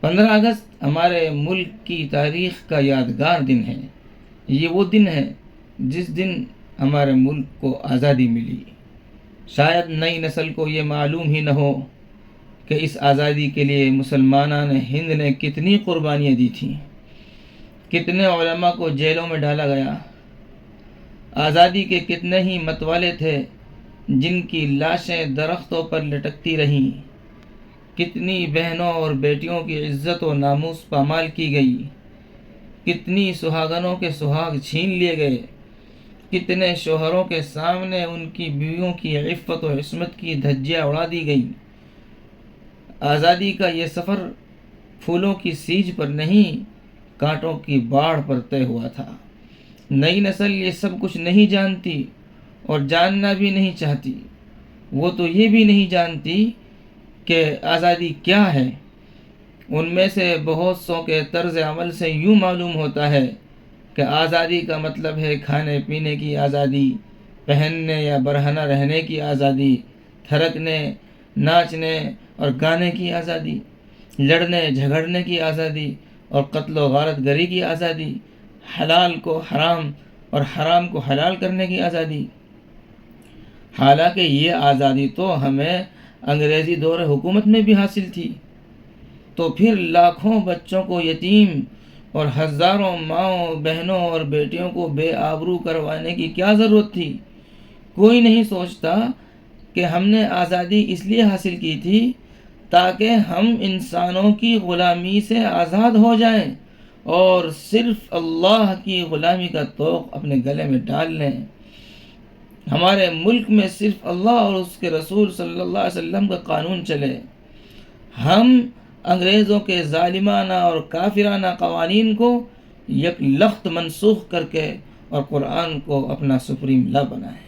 15 اگست ہمارے ملک کی تاریخ کا یادگار دن ہے۔ یہ وہ دن ہے جس دن ہمارے ملک کو آزادی ملی۔ شاید نئی نسل کو یہ معلوم ہی نہ ہو کہ اس آزادی کے لیے مسلمانان ہند نے کتنی قربانیاں دی تھیں، کتنے علماء کو جیلوں میں ڈالا گیا، آزادی کے کتنے ہی متوالے تھے جن کی لاشیں درختوں پر لٹکتی رہیں، کتنی بہنوں اور بیٹیوں کی عزت و ناموس پامال کی گئی، کتنی سہاگنوں کے سہاگ چھین لیے گئے، کتنے شوہروں کے سامنے ان کی بیویوں کی عفت و عصمت کی دھجیاں اڑا دی گئیں۔ آزادی کا یہ سفر پھولوں کی سیج پر نہیں، کانٹوں کی باڑھ پر طے ہوا تھا۔ نئی نسل یہ سب کچھ نہیں جانتی اور جاننا بھی نہیں چاہتی۔ وہ تو یہ بھی نہیں جانتی کہ آزادی کیا ہے۔ ان میں سے بہت سو کے طرز عمل سے یوں معلوم ہوتا ہے کہ آزادی کا مطلب ہے کھانے پینے کی آزادی، پہننے یا برہنہ رہنے کی آزادی، تھرکنے، ناچنے اور گانے کی آزادی، لڑنے جھگڑنے کی آزادی اور قتل و غارت گری کی آزادی، حلال کو حرام اور حرام کو حلال کرنے کی آزادی۔ حالانکہ یہ آزادی تو ہمیں انگریزی دور حکومت میں بھی حاصل تھی، تو پھر لاکھوں بچوں کو یتیم اور ہزاروں ماؤں بہنوں اور بیٹیوں کو بے آبرو کروانے کی کیا ضرورت تھی؟ کوئی نہیں سوچتا کہ ہم نے آزادی اس لیے حاصل کی تھی تاکہ ہم انسانوں کی غلامی سے آزاد ہو جائیں اور صرف اللہ کی غلامی کا طوق اپنے گلے میں ڈال لیں۔ ہمارے ملک میں صرف اللہ اور اس کے رسول صلی اللہ علیہ وسلم کا قانون چلے۔ ہم انگریزوں کے ظالمانہ اور کافرانہ قوانین کو یک لخت منسوخ کر کے اور قرآن کو اپنا سپریم لا بنائیں۔